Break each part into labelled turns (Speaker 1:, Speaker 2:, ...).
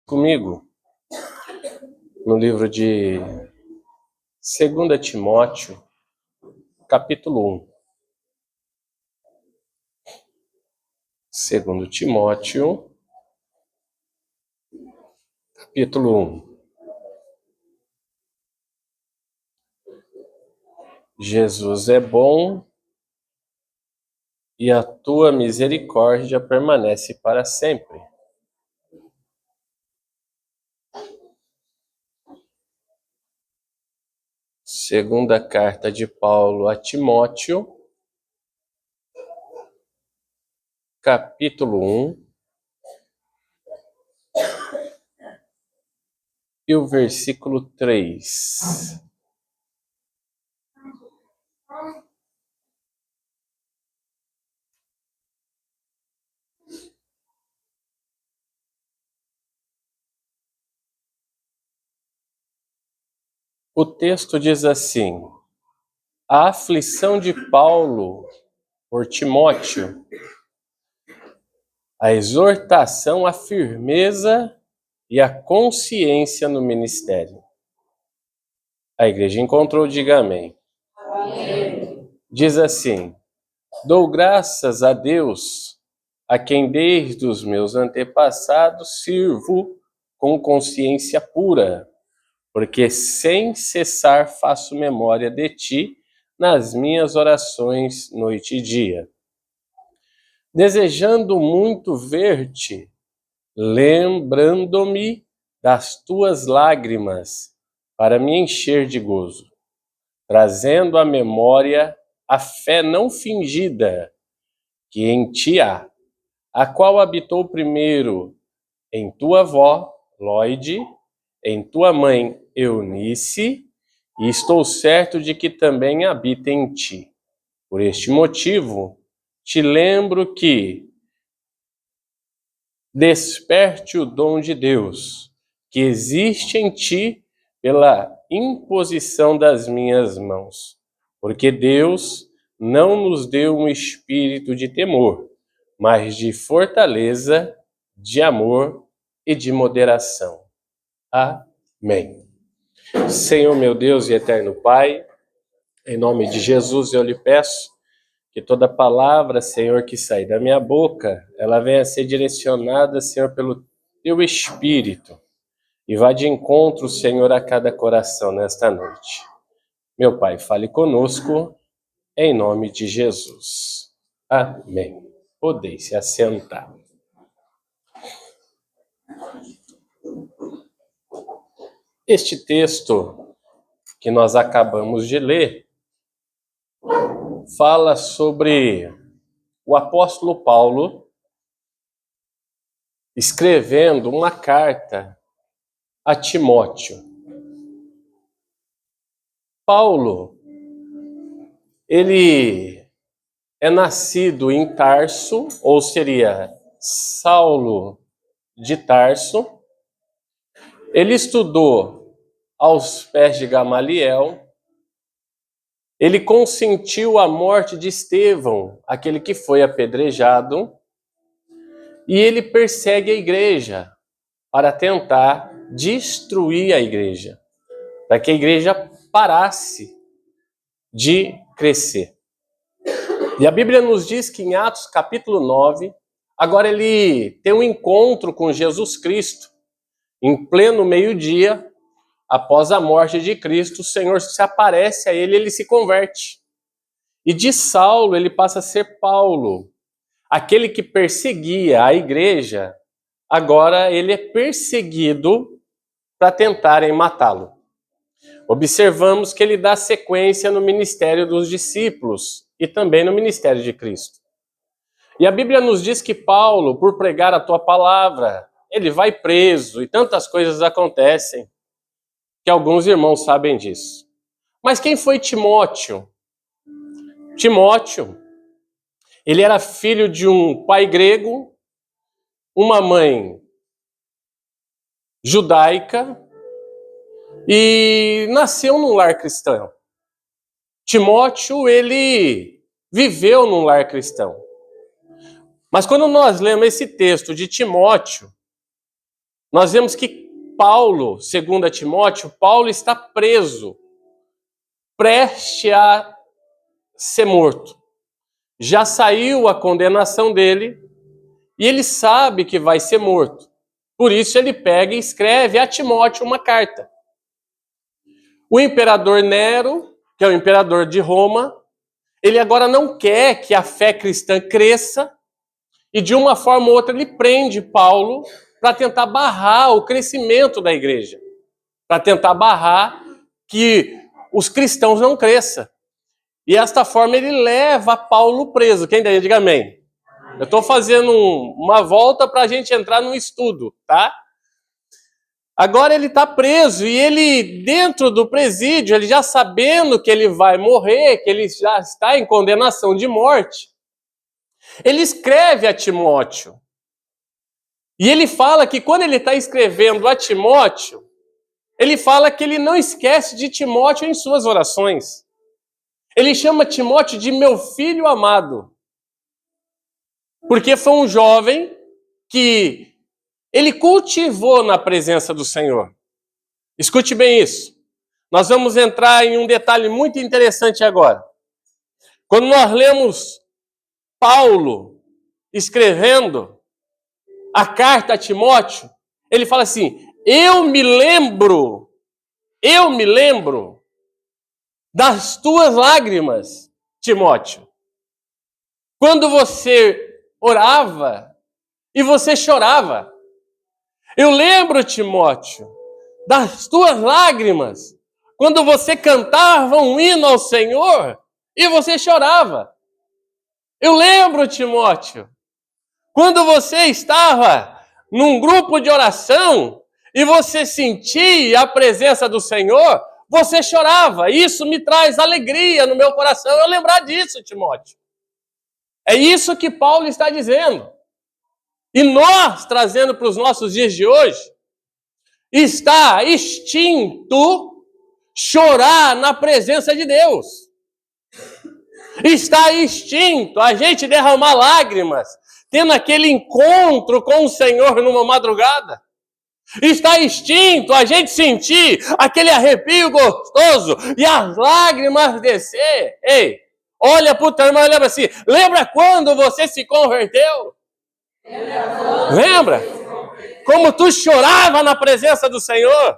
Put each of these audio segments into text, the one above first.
Speaker 1: Comigo no livro de 2 Timóteo, capítulo 1. 2 Timóteo, capítulo 1. Jesus é bom e a tua misericórdia permanece para sempre. Segunda carta de Paulo a Timóteo, capítulo 1, e o versículo 3. O texto diz assim: a aflição de Paulo por Timóteo, a exortação à firmeza e à consciência no ministério. A igreja encontrou, diga amém. Amém. Diz assim: dou graças a Deus, a quem desde os meus antepassados sirvo com consciência pura, porque sem cessar faço memória de ti nas minhas orações noite e dia, desejando muito ver-te, lembrando-me das tuas lágrimas, para me encher de gozo, trazendo à memória a fé não fingida que em ti há, a qual habitou primeiro em tua avó, Lóide, em tua mãe, Eunice, e estou certo de que também habita em ti. Por este motivo, te lembro que desperte o dom de Deus, que existe em ti pela imposição das minhas mãos. Porque Deus não nos deu um espírito de temor, mas de fortaleza, de amor e de moderação. Amém. Senhor meu Deus e eterno Pai, em nome de Jesus eu lhe peço que toda palavra, Senhor, que sair da minha boca, ela venha a ser direcionada, Senhor, pelo teu Espírito, e vá de encontro, Senhor, a cada coração nesta noite. Meu Pai, fale conosco, em nome de Jesus. Amém. Podeis se assentar. Este texto que nós acabamos de ler fala sobre o apóstolo Paulo escrevendo uma carta a Timóteo. Paulo, ele é nascido em Tarso, ou seria Saulo de Tarso. Ele estudou aos pés de Gamaliel. Ele consentiu a morte de Estevão, aquele que foi apedrejado, e ele persegue a igreja para tentar destruir a igreja, para que a igreja parasse de crescer. E a Bíblia nos diz que em Atos capítulo 9, agora ele tem um encontro com Jesus Cristo, em pleno meio-dia. Após a morte de Cristo, o Senhor se aparece a ele, ele se converte. E de Saulo ele passa a ser Paulo. Aquele que perseguia a igreja, agora ele é perseguido para tentarem matá-lo. Observamos que ele dá sequência no ministério dos discípulos e também no ministério de Cristo. E a Bíblia nos diz que Paulo, por pregar a tua palavra, ele vai preso e tantas coisas acontecem, que alguns irmãos sabem disso. Mas quem foi Timóteo? Timóteo, ele era filho de um pai grego, uma mãe judaica e nasceu num lar cristão. Timóteo, ele viveu num lar cristão. Mas quando nós lemos esse texto de Timóteo, nós vemos que Paulo, segundo Timóteo, Paulo está preso, prestes a ser morto. Já saiu a condenação dele e ele sabe que vai ser morto. Por isso ele pega e escreve a Timóteo uma carta. O imperador Nero, que é o imperador de Roma, ele agora não quer que a fé cristã cresça e de uma forma ou outra ele prende Paulo para tentar barrar o crescimento da igreja, para tentar barrar que os cristãos não cresçam. E desta forma ele leva Paulo preso. Quem daí? Diga amém. Eu estou fazendo uma volta para a gente entrar num estudo, tá? Agora ele está preso e ele, dentro do presídio, ele já sabendo que ele vai morrer, que ele já está em condenação de morte, ele escreve a Timóteo. E ele fala que quando ele está escrevendo a Timóteo, ele fala que ele não esquece de Timóteo em suas orações. Ele chama Timóteo de meu filho amado. Porque foi um jovem que ele cultivou na presença do Senhor. Escute bem isso. Nós vamos entrar em um detalhe muito interessante agora. Quando nós lemos Paulo escrevendo a carta a Timóteo, ele fala assim: eu me lembro das tuas lágrimas, Timóteo. Quando você orava e você chorava. Eu lembro, Timóteo, das tuas lágrimas, quando você cantava um hino ao Senhor e você chorava. Eu lembro, Timóteo, quando você estava num grupo de oração e você sentia a presença do Senhor, você chorava. Isso me traz alegria no meu coração, eu lembrar disso, Timóteo. É isso que Paulo está dizendo. E nós, trazendo para os nossos dias de hoje, está extinto chorar na presença de Deus. Está extinto a gente derramar lágrimas, tendo aquele encontro com o Senhor numa madrugada. Está extinto a gente sentir aquele arrepio gostoso e as lágrimas descer. Ei, olha para o teu irmão e lembra assim, lembra quando você se converteu? Lembra? Como tu chorava na presença do Senhor?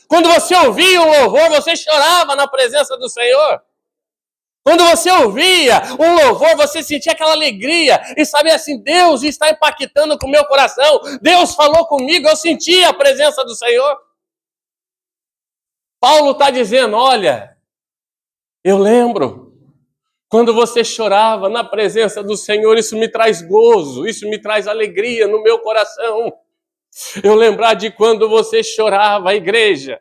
Speaker 1: Quando você ouvia o louvor, você chorava na presença do Senhor? Quando você ouvia um louvor, você sentia aquela alegria e sabia assim, Deus está impactando com o meu coração. Deus falou comigo, eu senti a presença do Senhor. Paulo está dizendo, olha, eu lembro, quando você chorava na presença do Senhor, isso me traz gozo, isso me traz alegria no meu coração. Eu lembrar de quando você chorava, igreja.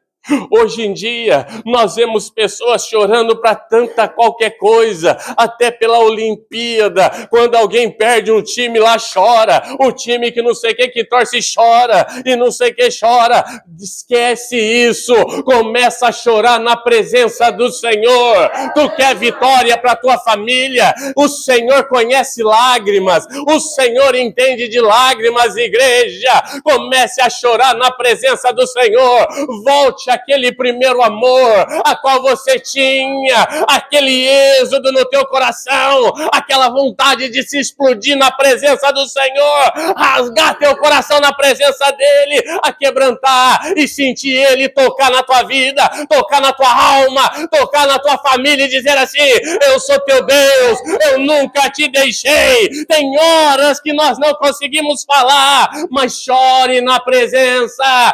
Speaker 1: Hoje em dia, nós vemos pessoas chorando para tanta qualquer coisa, até pela Olimpíada. Quando alguém perde um time, lá chora. O time que não sei o que torce chora, e não sei o que chora. Esquece isso. Começa a chorar na presença do Senhor. Tu quer vitória para tua família? O Senhor conhece lágrimas. O Senhor entende de lágrimas, igreja. Comece a chorar na presença do Senhor. Volte aquele primeiro amor, a qual você tinha, aquele êxodo no teu coração, aquela vontade de se explodir na presença do Senhor, rasgar teu coração na presença dele, a quebrantar e sentir ele tocar na tua vida, tocar na tua alma, tocar na tua família e dizer assim, eu sou teu Deus, eu nunca te deixei. Tem horas que nós não conseguimos falar, mas chore na presença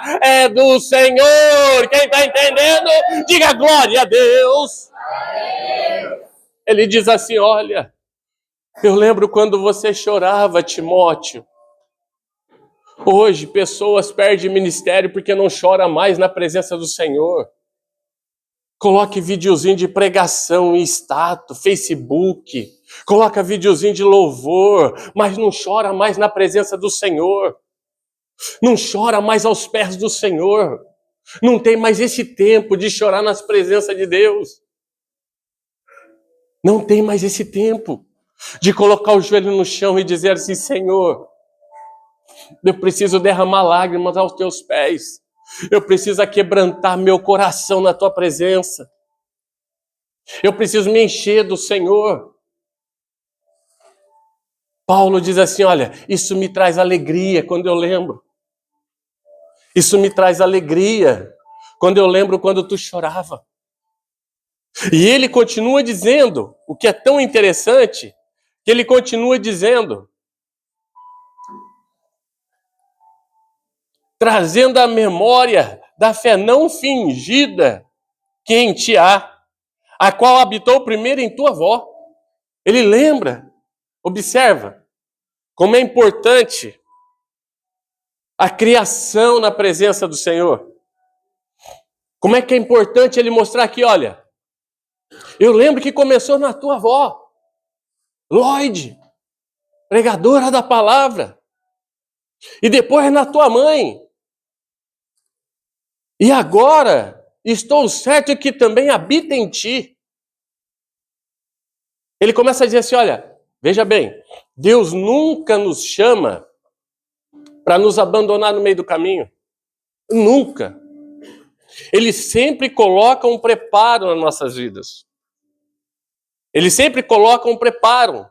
Speaker 1: do Senhor. Quem está entendendo? Diga glória a Deus. Ele diz assim, olha, eu lembro quando você chorava, Timóteo. Hoje, pessoas perdem ministério porque não chora mais na presença do Senhor. Coloque videozinho de pregação em status, Facebook. Coloca videozinho de louvor, mas não chora mais na presença do Senhor. Não chora mais aos pés do Senhor. Não tem mais esse tempo de chorar nas presenças de Deus. Não tem mais esse tempo de colocar o joelho no chão e dizer assim, Senhor, Eu preciso derramar lágrimas aos teus pés. Eu preciso quebrantar meu coração na tua presença. Eu preciso me encher do Senhor. Paulo diz assim, olha, isso me traz alegria quando eu lembro. Isso me traz alegria quando eu lembro quando tu chorava. E ele continua dizendo, o que é tão interessante, que ele continua dizendo, trazendo a memória da fé não fingida que em ti há, a qual habitou primeiro em tua avó. Ele lembra, observa, como é importante a criação na presença do Senhor. Como é que é importante ele mostrar aqui, olha, eu lembro que começou na tua avó, Lloyd, pregadora da palavra, e depois na tua mãe. E agora estou certo que também habita em ti. Ele começa a dizer assim, olha, veja bem, Deus nunca nos chama para nos abandonar no meio do caminho. Nunca. Ele sempre coloca um preparo nas nossas vidas. Ele sempre coloca um preparo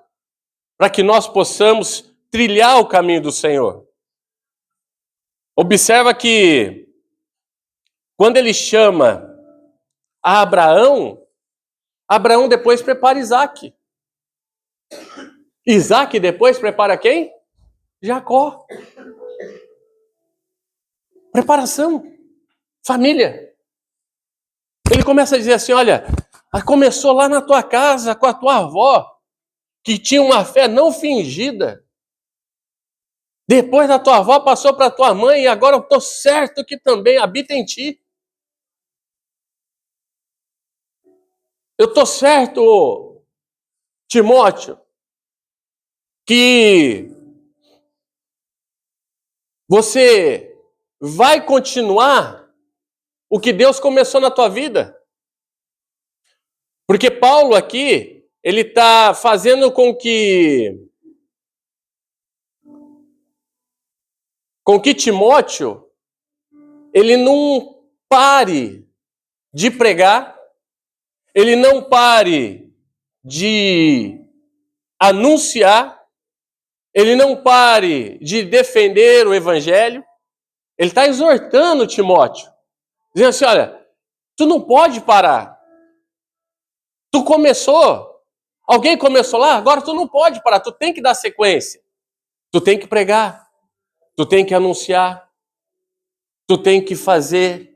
Speaker 1: para que nós possamos trilhar o caminho do Senhor. Observa que quando ele chama a Abraão, Abraão depois prepara Isaac. Isaac depois prepara quem? Jacó. Preparação. Família. Ele começa a dizer assim, olha, começou lá na tua casa com a tua avó, que tinha uma fé não fingida. Depois da tua avó passou para a tua mãe e agora eu estou certo que também habita em ti. Eu estou certo, Timóteo, que você vai continuar o que Deus começou na tua vida. Porque Paulo aqui, ele está fazendo com que Timóteo, ele não pare de pregar, ele não pare de anunciar, ele não pare de defender o evangelho. Ele está exortando Timóteo, dizendo assim, olha, tu não pode parar. Tu começou, alguém começou lá, agora tu não pode parar, tu tem que dar sequência. Tu tem que pregar, tu tem que anunciar, tu tem que fazer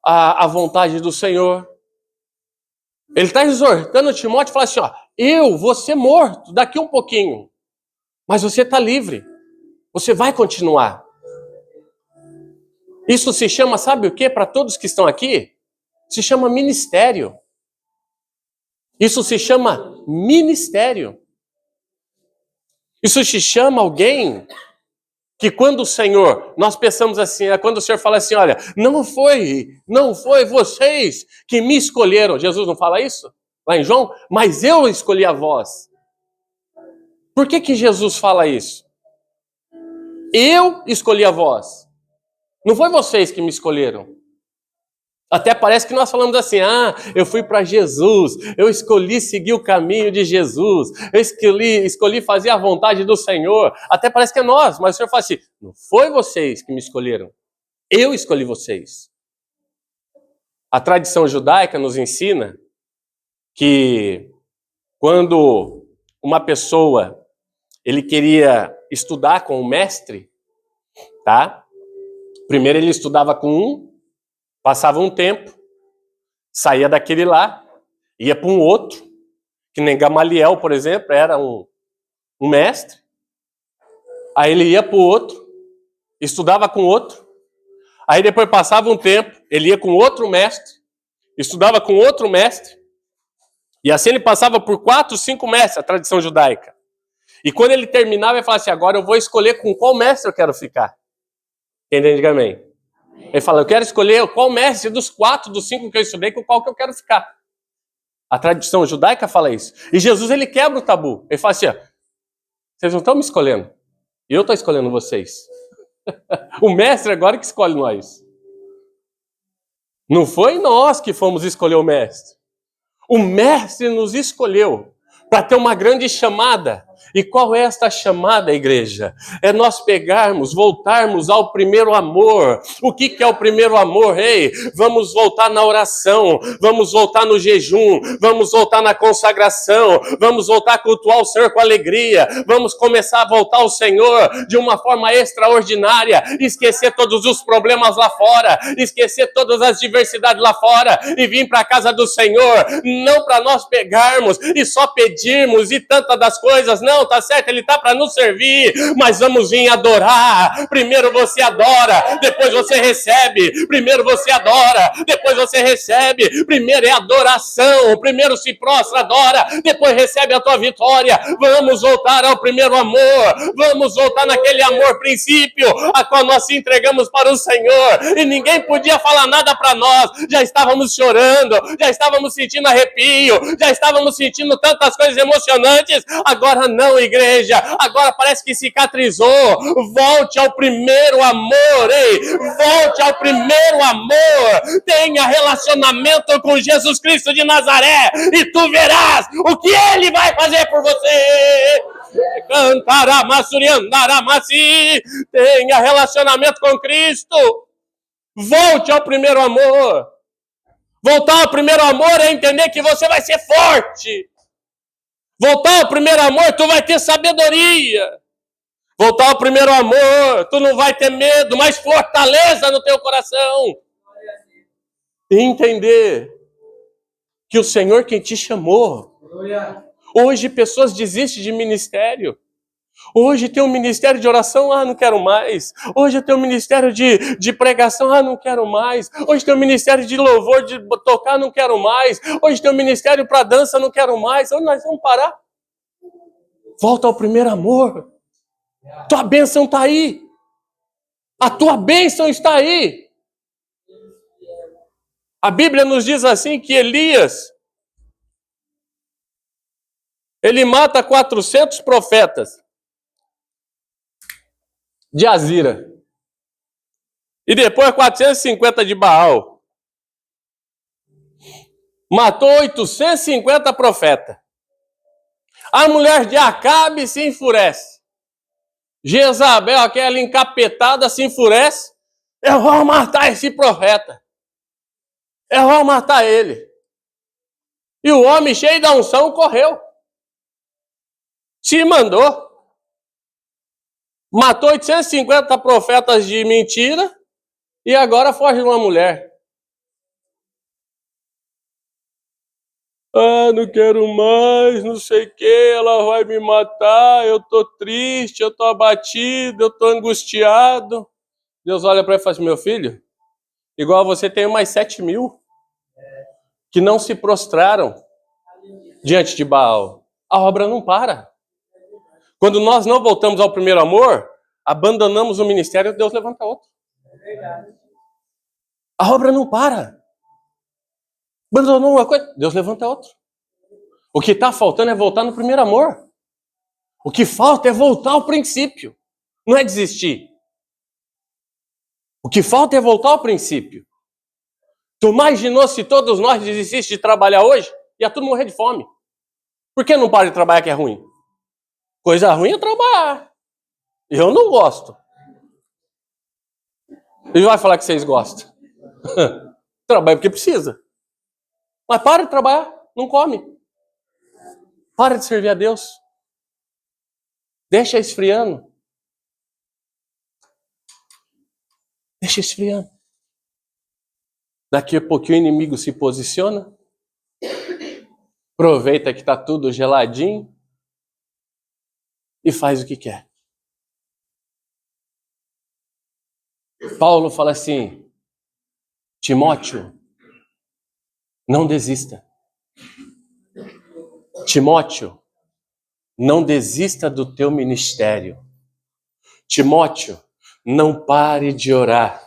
Speaker 1: a vontade do Senhor. Ele está exortando Timóteo e fala assim, ó, eu vou ser morto daqui um pouquinho, mas você está livre, você vai continuar. Isso se chama, sabe o que? Para todos que estão aqui, se chama ministério. Isso se chama ministério. Isso se chama alguém que quando o Senhor, nós pensamos assim, quando o Senhor fala assim, olha, não foi vocês que me escolheram. Jesus não fala isso? Lá em João? Mas eu escolhi a vós. Por que Jesus fala isso? Eu escolhi a vós. Não foi vocês que me escolheram. Até parece que nós falamos assim, eu fui para Jesus, eu escolhi seguir o caminho de Jesus, eu escolhi fazer a vontade do Senhor. Até parece que é nós, mas o Senhor fala assim, não foi vocês que me escolheram, eu escolhi vocês. A tradição judaica nos ensina que quando uma pessoa, ele queria estudar com o mestre, tá? Primeiro ele estudava com um, passava um tempo, saía daquele lá, ia para um outro, que nem Gamaliel, por exemplo, era um mestre. Aí ele ia para o outro, estudava com outro. Aí depois passava um tempo, ele ia com outro mestre, estudava com outro mestre. E assim ele passava por 4, 5 mestres, a tradição judaica. E quando ele terminava, ele falava assim, agora eu vou escolher com qual mestre eu quero ficar. Quem entende, diga amém. Ele fala, eu quero escolher qual mestre dos 4, dos 5 que eu estudei, com qual que eu quero ficar. A tradição judaica fala isso. E Jesus, ele quebra o tabu. Ele fala assim, vocês não estão me escolhendo. Eu estou escolhendo vocês. O mestre agora que escolhe nós. Não foi nós que fomos escolher o mestre. O mestre nos escolheu para ter uma grande chamada. E qual é esta chamada, igreja? É nós pegarmos, voltarmos ao primeiro amor. O que é o primeiro amor? Ei, vamos voltar na oração, vamos voltar no jejum, vamos voltar na consagração, vamos voltar a cultuar o Senhor com alegria, vamos começar a voltar ao Senhor de uma forma extraordinária, esquecer todos os problemas lá fora, esquecer todas as diversidades lá fora e vir para a casa do Senhor, não para nós pegarmos e só pedirmos e tantas das coisas, não, tá certo, Ele tá para nos servir, mas vamos vir adorar. Primeiro você adora, depois você recebe. Primeiro você adora, depois você recebe. Primeiro é adoração, primeiro se prostra, adora, depois recebe a tua vitória. Vamos voltar ao primeiro amor, vamos voltar naquele amor princípio, a qual nós se entregamos para o Senhor, e ninguém podia falar nada para nós, já estávamos chorando, já estávamos sentindo arrepio, já estávamos sentindo tantas coisas emocionantes. Agora não, igreja, agora parece que cicatrizou. Volte ao primeiro amor, ei, volte ao primeiro amor, tenha relacionamento com Jesus Cristo de Nazaré e tu verás o que Ele vai fazer por você. Tenha relacionamento com Cristo, volte ao primeiro amor. Voltar ao primeiro amor é entender que você vai ser forte. Voltar ao primeiro amor, tu vai ter sabedoria. Voltar ao primeiro amor, tu não vai ter medo, mas fortaleza no teu coração. E entender que o Senhor quem te chamou. Hoje pessoas desistem de ministério. Hoje tem um ministério de oração, não quero mais. Hoje tem um ministério de pregação, não quero mais. Hoje tem um ministério de louvor, de tocar, não quero mais. Hoje tem um ministério para dança, não quero mais. Onde nós vamos parar? Volta ao primeiro amor. Tua bênção está aí. A tua bênção está aí. A Bíblia nos diz assim que Elias, ele mata 400 profetas de Azira. E depois 450 de Baal. Matou 850 profetas. A mulher de Acabe se enfurece. Jezabel, aquela encapetada, se enfurece. Eu vou matar esse profeta. Eu vou matar ele. E o homem cheio da unção correu. Se mandou. Matou 850 profetas de mentira e agora foge de uma mulher. Não quero mais, não sei o que, ela vai me matar, eu tô triste, eu tô abatido, eu tô angustiado. Deus olha para ele e fala assim, meu filho, igual a você tem mais 7.000 que não se prostraram diante de Baal. A obra não para. Quando nós não voltamos ao primeiro amor, abandonamos o ministério, Deus levanta outro. A obra não para. Abandonou uma coisa, Deus levanta outro. O que está faltando é voltar no primeiro amor. O que falta é voltar ao princípio. Não é desistir. O que falta é voltar ao princípio. Tu imaginou se todos nós desistissemos de trabalhar hoje? Ia tudo morrer de fome. Por que não para de trabalhar que é ruim? Coisa ruim é trabalhar. Eu não gosto. Ele vai falar que vocês gostam. Trabalha porque precisa. Mas para de trabalhar, não come. Para de servir a Deus. Deixa esfriando. Deixa esfriando. Daqui a pouquinho o inimigo se posiciona. Aproveita que está tudo geladinho. E faz o que quer. Paulo fala assim, Timóteo, não desista. Timóteo, não desista do teu ministério. Timóteo, não pare de orar.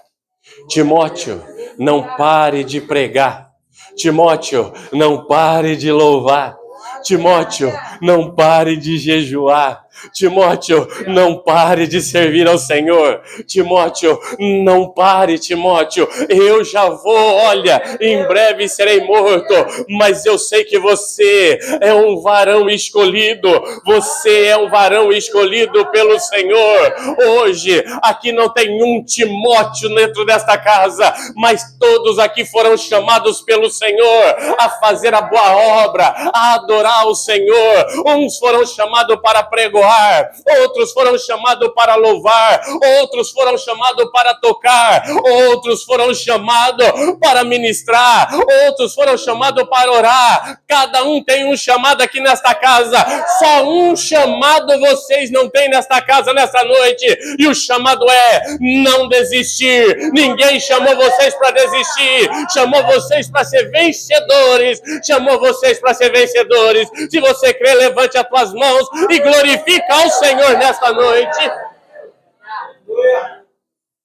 Speaker 1: Timóteo, não pare de pregar. Timóteo, não pare de louvar. Timóteo, não pare de jejuar. Timóteo, não pare de servir ao Senhor. Timóteo, não pare, Timóteo. Eu já vou, olha, em breve serei morto, mas eu sei que você é um varão escolhido. Você é um varão escolhido pelo Senhor. Hoje, aqui não tem um Timóteo dentro desta casa, mas todos aqui foram chamados pelo Senhor a fazer a boa obra, a adorar o Senhor. Uns foram chamados para pregoar, outros foram chamados para louvar, outros foram chamados para tocar, outros foram chamados para ministrar, outros foram chamados para orar. Cada um tem um chamado aqui nesta casa. Só um chamado vocês não têm nesta casa nesta noite, e o chamado é não desistir. Ninguém chamou vocês para desistir, chamou vocês para ser vencedores, chamou vocês para ser vencedores. Se você crê, levante as tuas mãos e glorifica ao Senhor nesta noite.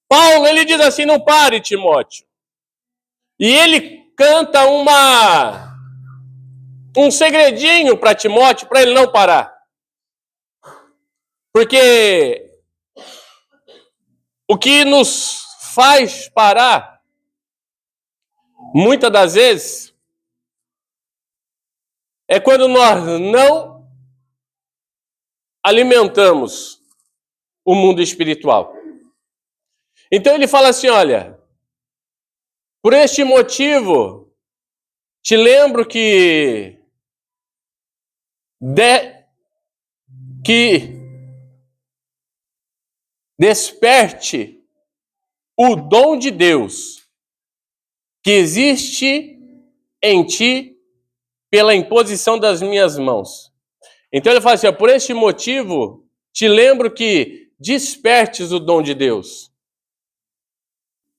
Speaker 1: Paulo, ele diz assim, não pare, Timóteo. E ele canta um segredinho para Timóteo, para ele não parar. Porque o que nos faz parar, muitas das vezes, é quando nós não alimentamos o mundo espiritual. Então ele fala assim, olha, por este motivo, te lembro que desperte o dom de Deus que existe em ti pela imposição das minhas mãos. Então ele fala assim, por este motivo, te lembro que despertes o dom de Deus.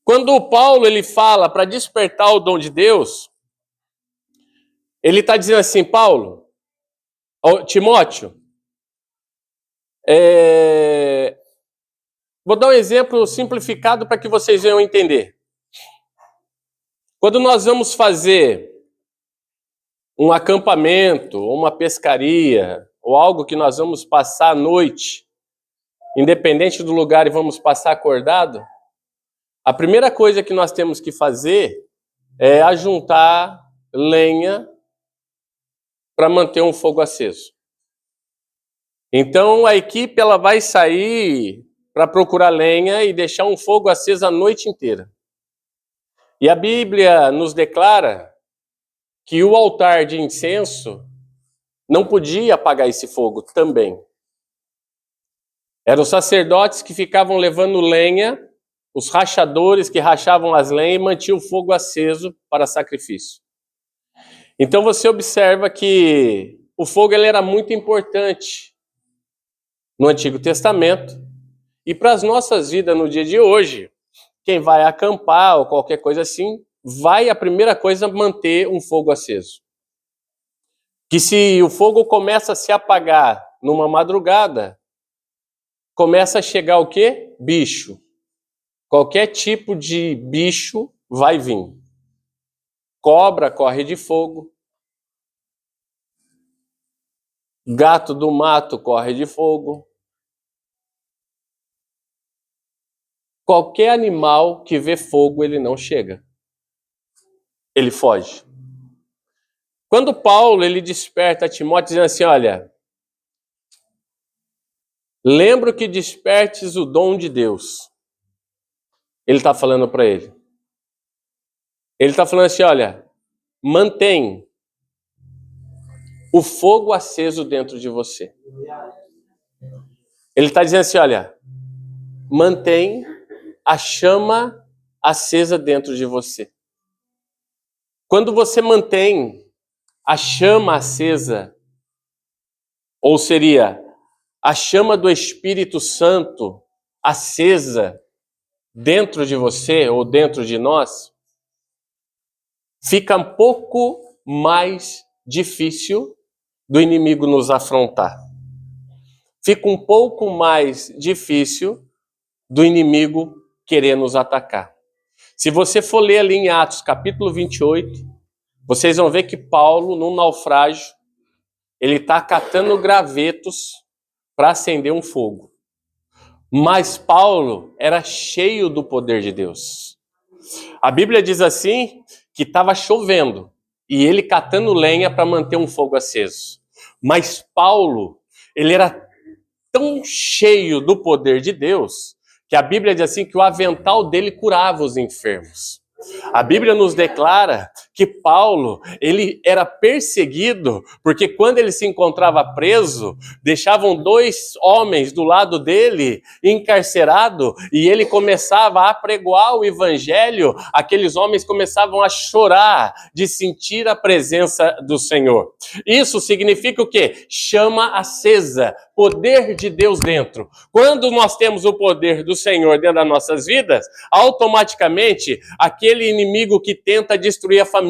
Speaker 1: Quando o Paulo ele fala para despertar o dom de Deus, ele está dizendo assim, Timóteo, vou dar um exemplo simplificado para que vocês venham entender. Quando nós vamos fazer um acampamento, ou uma pescaria, ou algo que nós vamos passar a noite, independente do lugar e vamos passar acordado, a primeira coisa que nós temos que fazer é ajuntar lenha para manter um fogo aceso. Então a equipe ela vai sair para procurar lenha e deixar um fogo aceso a noite inteira. E a Bíblia nos declara que o altar de incenso não podia apagar esse fogo também. Eram os sacerdotes que ficavam levando lenha, os rachadores que rachavam as lenhas e mantinham o fogo aceso para sacrifício. Então você observa que o fogo ele era muito importante no Antigo Testamento e para as nossas vidas no dia de hoje. Quem vai acampar ou qualquer coisa assim, vai a primeira coisa manter um fogo aceso. Que se o fogo começa a se apagar numa madrugada, começa a chegar o quê? Bicho. Qualquer tipo de bicho vai vir. Cobra corre de fogo. Gato do mato corre de fogo. Qualquer animal que vê fogo, ele não chega. Ele foge. Quando Paulo ele desperta Timóteo dizendo assim, olha, lembro que despertes o dom de Deus. Ele está falando para ele. Ele está falando assim, olha, mantém o fogo aceso dentro de você. Ele está dizendo assim, olha, mantém a chama acesa dentro de você. Quando você mantém a chama acesa, ou seria a chama do Espírito Santo acesa dentro de você ou dentro de nós, fica um pouco mais difícil do inimigo nos afrontar. Fica um pouco mais difícil do inimigo querer nos atacar. Se você for ler ali em Atos, capítulo 28, vocês vão ver que Paulo, num naufrágio, ele está catando gravetos para acender um fogo. Mas Paulo era cheio do poder de Deus. A Bíblia diz assim, que estava chovendo, e ele catando lenha para manter um fogo aceso. Mas Paulo, ele era tão cheio do poder de Deus, que a Bíblia diz assim, que o avental dele curava os enfermos. A Bíblia nos declara que Paulo, ele era perseguido, porque quando ele se encontrava preso, deixavam 2 homens do lado dele, encarcerado, e ele começava a apregoar o evangelho, aqueles homens começavam a chorar de sentir a presença do Senhor. Isso significa o quê? Chama acesa, poder de Deus dentro. Quando nós temos o poder do Senhor dentro das nossas vidas, automaticamente, aquele inimigo que tenta destruir a família,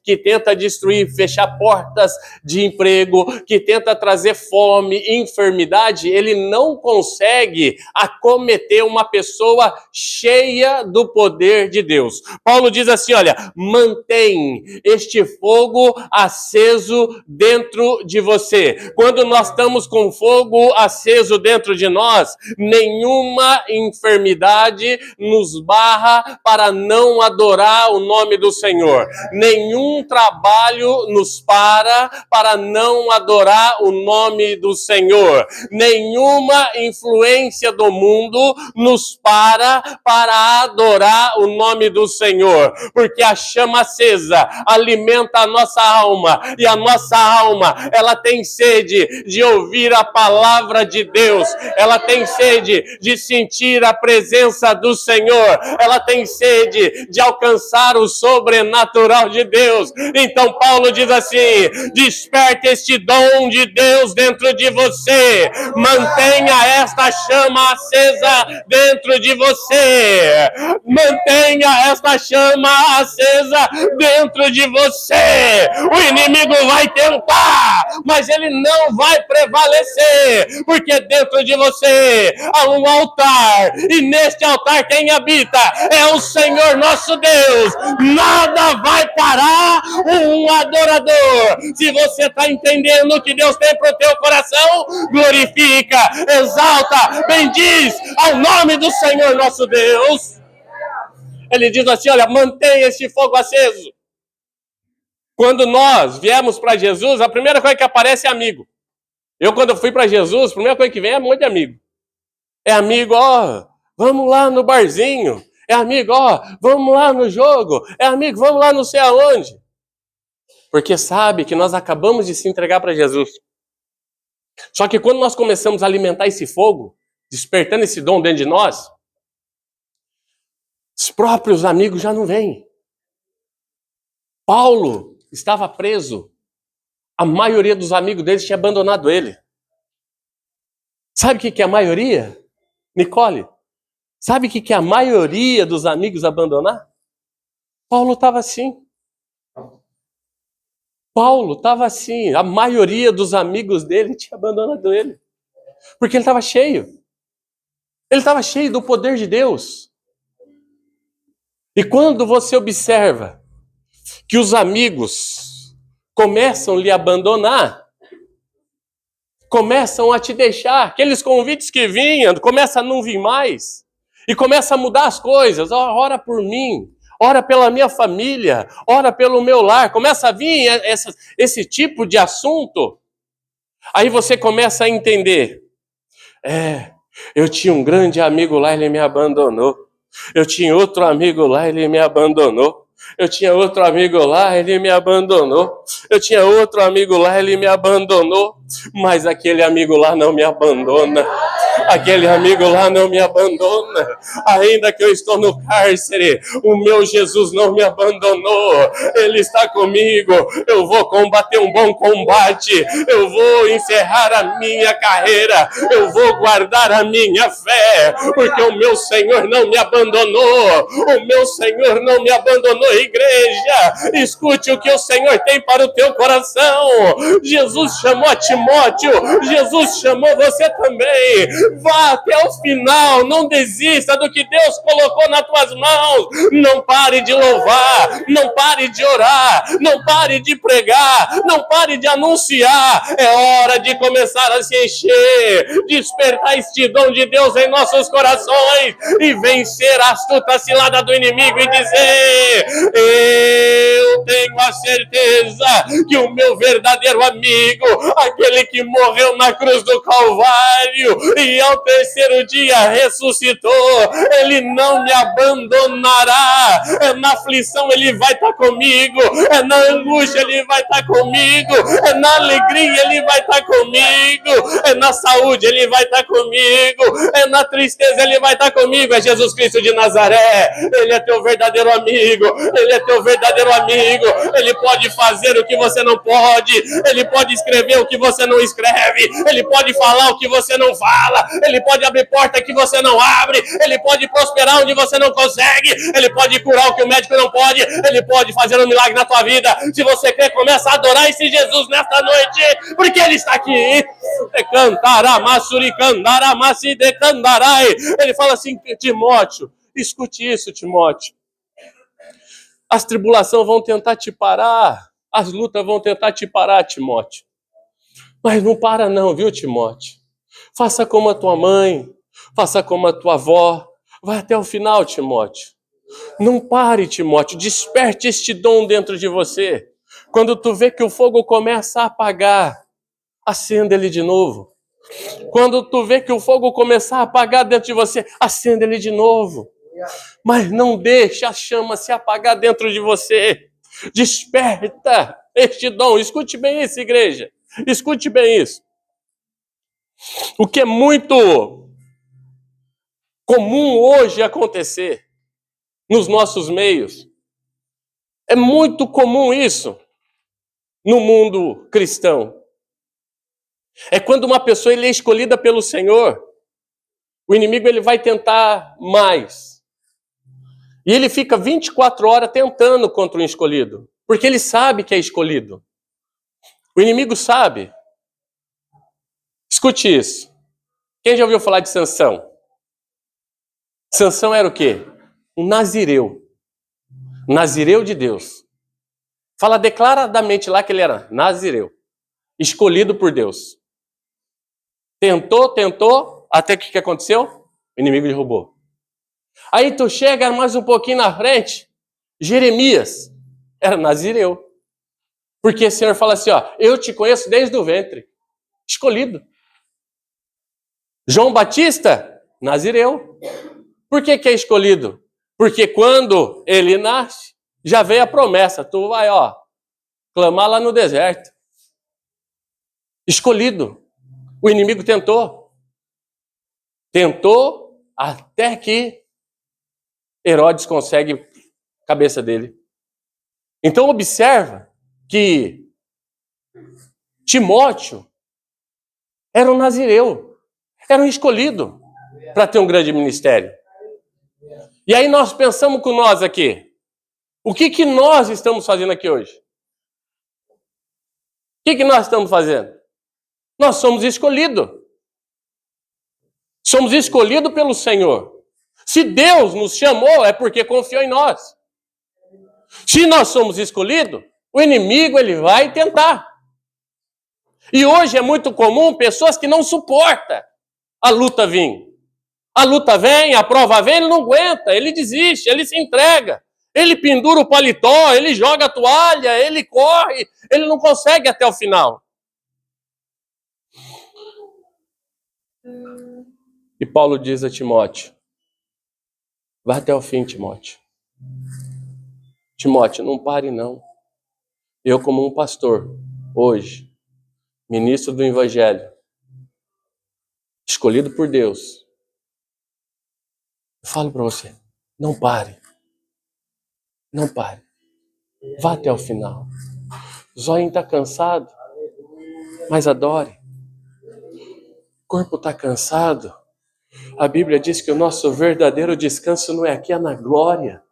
Speaker 1: que tenta destruir, fechar portas de emprego, que tenta trazer fome, enfermidade, ele não consegue acometer uma pessoa cheia do poder de Deus. Paulo diz assim, olha, mantém este fogo aceso dentro de você. Quando nós estamos com fogo aceso dentro de nós, nenhuma enfermidade nos barra para não adorar o nome do Senhor. Nenhum trabalho nos para não adorar o nome do Senhor. Nenhuma influência do mundo nos para adorar o nome do Senhor. Porque a chama acesa alimenta a nossa alma. E a nossa alma, ela tem sede de ouvir a palavra de Deus. Ela tem sede de sentir a presença do Senhor. Ela tem sede de alcançar o sobrenatural de Deus. Então Paulo diz assim, desperte este dom de Deus dentro de você. Mantenha esta chama acesa dentro de você. Mantenha esta chama acesa dentro de você. O inimigo vai tentar, mas ele não vai prevalecer, porque dentro de você há um altar, e neste altar quem habita é o Senhor nosso Deus. Nada vai parar um adorador. Se você está entendendo o que Deus tem para o teu coração, glorifica, exalta, bendiz ao nome do Senhor nosso Deus. Ele diz assim, olha, mantenha esse fogo aceso. Quando nós viemos para Jesus, a primeira coisa que aparece é amigo. Eu, quando fui para Jesus, a primeira coisa que vem é um monte de amigo. É amigo, ó, vamos lá no barzinho. É amigo, ó, vamos lá no jogo. É amigo, vamos lá não sei aonde. Porque sabe que nós acabamos de se entregar para Jesus. Só que quando nós começamos a alimentar esse fogo, despertando esse dom dentro de nós, os próprios amigos já não vêm. Paulo estava preso. A maioria dos amigos dele tinha abandonado ele. Sabe o que é a maioria? Nicole, sabe o que é a maioria dos amigos abandonar? Paulo estava assim. Paulo estava assim. A maioria dos amigos dele tinha abandonado ele. Porque ele estava cheio. Ele estava cheio do poder de Deus. E quando você observa que os amigos começam a lhe abandonar, começam a te deixar, aqueles convites que vinham, começam a não vir mais, e começa a mudar as coisas, ora por mim, ora pela minha família, ora pelo meu lar, começa a vir esse tipo de assunto, aí você começa a entender, eu tinha um grande amigo lá, ele me abandonou, eu tinha outro amigo lá, ele me abandonou, eu tinha outro amigo lá, ele me abandonou. Eu tinha outro amigo lá, ele me abandonou. Mas aquele amigo lá não me abandona. Aquele amigo lá não me abandona. Ainda que eu estou no cárcere, o meu Jesus não me abandonou. Ele está comigo. Eu vou combater um bom combate. Eu vou encerrar a minha carreira. Eu vou guardar a minha fé. Porque o meu Senhor não me abandonou. O meu Senhor não me abandonou, igreja. Escute o que o Senhor tem para o teu coração. Jesus chamou a Timóteo Timóteo, Jesus chamou você também. Vá até o final, não desista do que Deus colocou nas tuas mãos. Não pare de louvar, não pare de orar, não pare de pregar, não pare de anunciar. É hora de começar a se encher, despertar este dom de Deus em nossos corações e vencer a astuta cilada do inimigo e dizer: eu tenho a certeza que o meu verdadeiro amigo, aquele que morreu na cruz do Calvário e ao terceiro dia ressuscitou, ele não me abandonará. É na aflição ele vai estar comigo, é na angústia ele vai estar comigo, é na alegria ele vai estar comigo, é na saúde ele vai estar comigo, é na tristeza ele vai estar comigo. É Jesus Cristo de Nazaré, ele é teu verdadeiro amigo, ele é teu verdadeiro amigo. Ele pode fazer o que você não pode, ele pode escrever o que você não escreve, ele pode falar o que você não fala, ele pode abrir porta que você não abre, ele pode prosperar onde você não consegue, ele pode curar o que o médico não pode, ele pode fazer um milagre na tua vida. Se você quer, começa a adorar esse Jesus nesta noite, porque ele está aqui. Ele fala assim: Timóteo, escute isso, Timóteo. As tribulações vão tentar te parar, as lutas vão tentar te parar, Timóteo. Mas não para não, viu, Timóteo? Faça como a tua mãe, faça como a tua avó. Vai até o final, Timóteo. Não pare, Timóteo. Desperte este dom dentro de você. Quando tu vê que o fogo começa a apagar, acenda ele de novo. Quando tu vê que o fogo começar a apagar dentro de você, acenda ele de novo. Mas não deixe a chama se apagar dentro de você. Desperta este dom. Escute bem isso, igreja. Escute bem isso. O que é muito comum hoje acontecer nos nossos meios, é muito comum isso no mundo cristão. É quando uma pessoa ele é escolhida pelo Senhor, o inimigo ele vai tentar mais. E ele fica 24 horas tentando contra o escolhido, porque ele sabe que é escolhido. O inimigo sabe. Escute isso. Quem já ouviu falar de Sansão? Sansão era o quê? Um nazireu. Nazireu de Deus. Fala declaradamente lá que ele era nazireu. Escolhido por Deus. Tentou, até que o que aconteceu? O inimigo derrubou. Aí tu chega mais um pouquinho na frente, Jeremias era nazireu. Porque o Senhor fala assim, ó, eu te conheço desde o ventre. Escolhido. João Batista, nazireu. Por que é escolhido? Porque quando ele nasce, já veio a promessa. Tu vai, ó, clamar lá no deserto. Escolhido. O inimigo tentou. Tentou até que Herodes consegue a cabeça dele. Então observa que Timóteo era um nazireu. Era um escolhido para ter um grande ministério. E aí nós pensamos com nós aqui. O que nós estamos fazendo aqui hoje? O que nós estamos fazendo? Nós somos escolhidos. Somos escolhidos pelo Senhor. Se Deus nos chamou, é porque confiou em nós. Se nós somos escolhidos, o inimigo ele vai tentar. E hoje é muito comum pessoas que não suportam a luta vir. A luta vem, a prova vem, ele não aguenta, ele desiste, ele se entrega. Ele pendura o paletó, ele joga a toalha, ele corre, ele não consegue até o final. E Paulo diz a Timóteo, vá até o fim, Timóteo. Timóteo, não pare não. Eu como um pastor, hoje, ministro do Evangelho, escolhido por Deus, eu falo para você, não pare. Não pare. Vá até o final. Zóio está cansado, mas adore. O corpo está cansado. A Bíblia diz que o nosso verdadeiro descanso não é aqui, é na glória.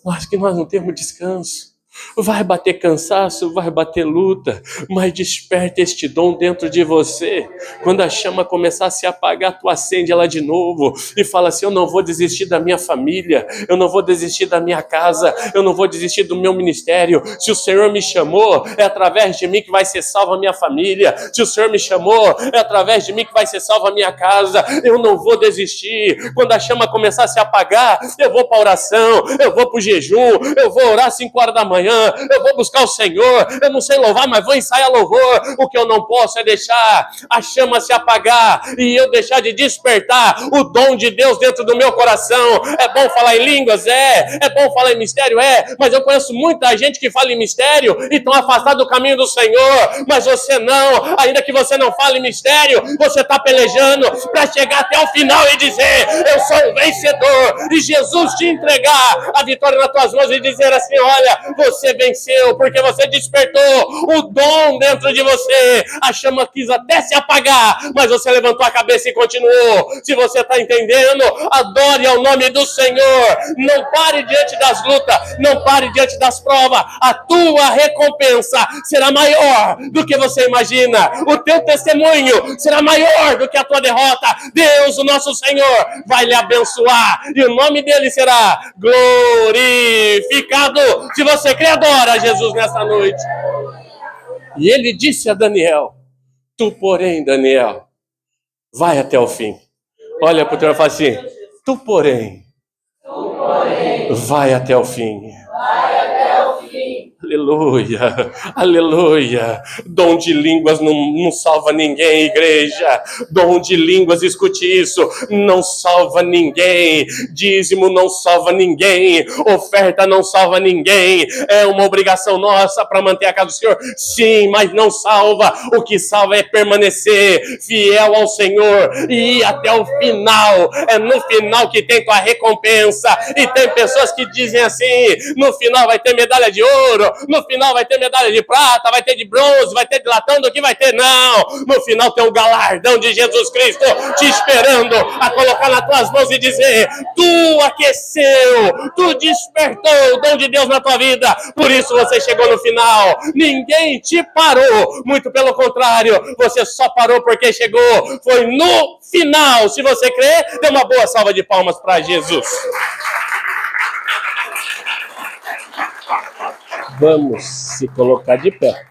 Speaker 1: Mas que nós não temos descanso. Vai bater cansaço, vai bater luta, mas desperta este dom dentro de você. Quando a chama começar a se apagar, tu acende ela de novo e fala assim: eu não vou desistir da minha família, eu não vou desistir da minha casa, eu não vou desistir do meu ministério. Se o Senhor me chamou, é através de mim que vai ser salva a minha família. Se o Senhor me chamou, é através de mim que vai ser salva a minha casa. Eu não vou desistir. Quando a chama começar a se apagar, eu vou para a oração, eu vou para o jejum, eu vou orar às 5 horas da manhã, eu vou buscar o Senhor. Eu não sei louvar, mas vou ensaiar louvor. O que eu não posso é deixar a chama se apagar e eu deixar de despertar o dom de Deus dentro do meu coração. É bom falar em línguas? É bom falar em mistério? Mas eu conheço muita gente que fala em mistério e estão afastados do caminho do Senhor. Mas você não, ainda que você não fale em mistério, você está pelejando para chegar até o final e dizer: eu sou um vencedor, e Jesus te entregar a vitória nas tuas mãos e dizer assim: olha, você venceu, porque você despertou o dom dentro de você. A chama quis até se apagar, mas você levantou a cabeça e continuou. Se você está entendendo, adore ao nome do Senhor. Não pare diante das lutas, não pare diante das provas. A tua recompensa será maior do que você imagina. O teu testemunho será maior do que a tua derrota. Deus, o nosso Senhor, vai lhe abençoar e o nome dele será glorificado. Se você crê, adora a Jesus nessa noite. E ele disse a Daniel: tu, porém, Daniel, vai até o fim. Olha para o teu e fala assim: tu, porém, vai até o fim. Aleluia, aleluia. Dom de línguas não salva ninguém, igreja. Dom de línguas, escute isso, não salva ninguém. Dízimo não salva ninguém. Oferta não salva ninguém. É uma obrigação nossa para manter a casa do Senhor, sim, mas não salva. O que salva é permanecer fiel ao Senhor e ir até o final. É no final que tem tua recompensa. E tem pessoas que dizem assim: no final vai ter medalha de ouro, no final vai ter medalha de prata, vai ter de bronze, vai ter de latão, do que vai ter? Não, no final tem um galardão de Jesus Cristo te esperando a colocar nas tuas mãos e dizer: tu aqueceu, tu despertou o dom de Deus na tua vida, por isso você chegou no final. Ninguém te parou, muito pelo contrário, você só parou porque chegou, foi no final. Se você crê, dê uma boa salva de palmas para Jesus. Vamos se colocar de pé.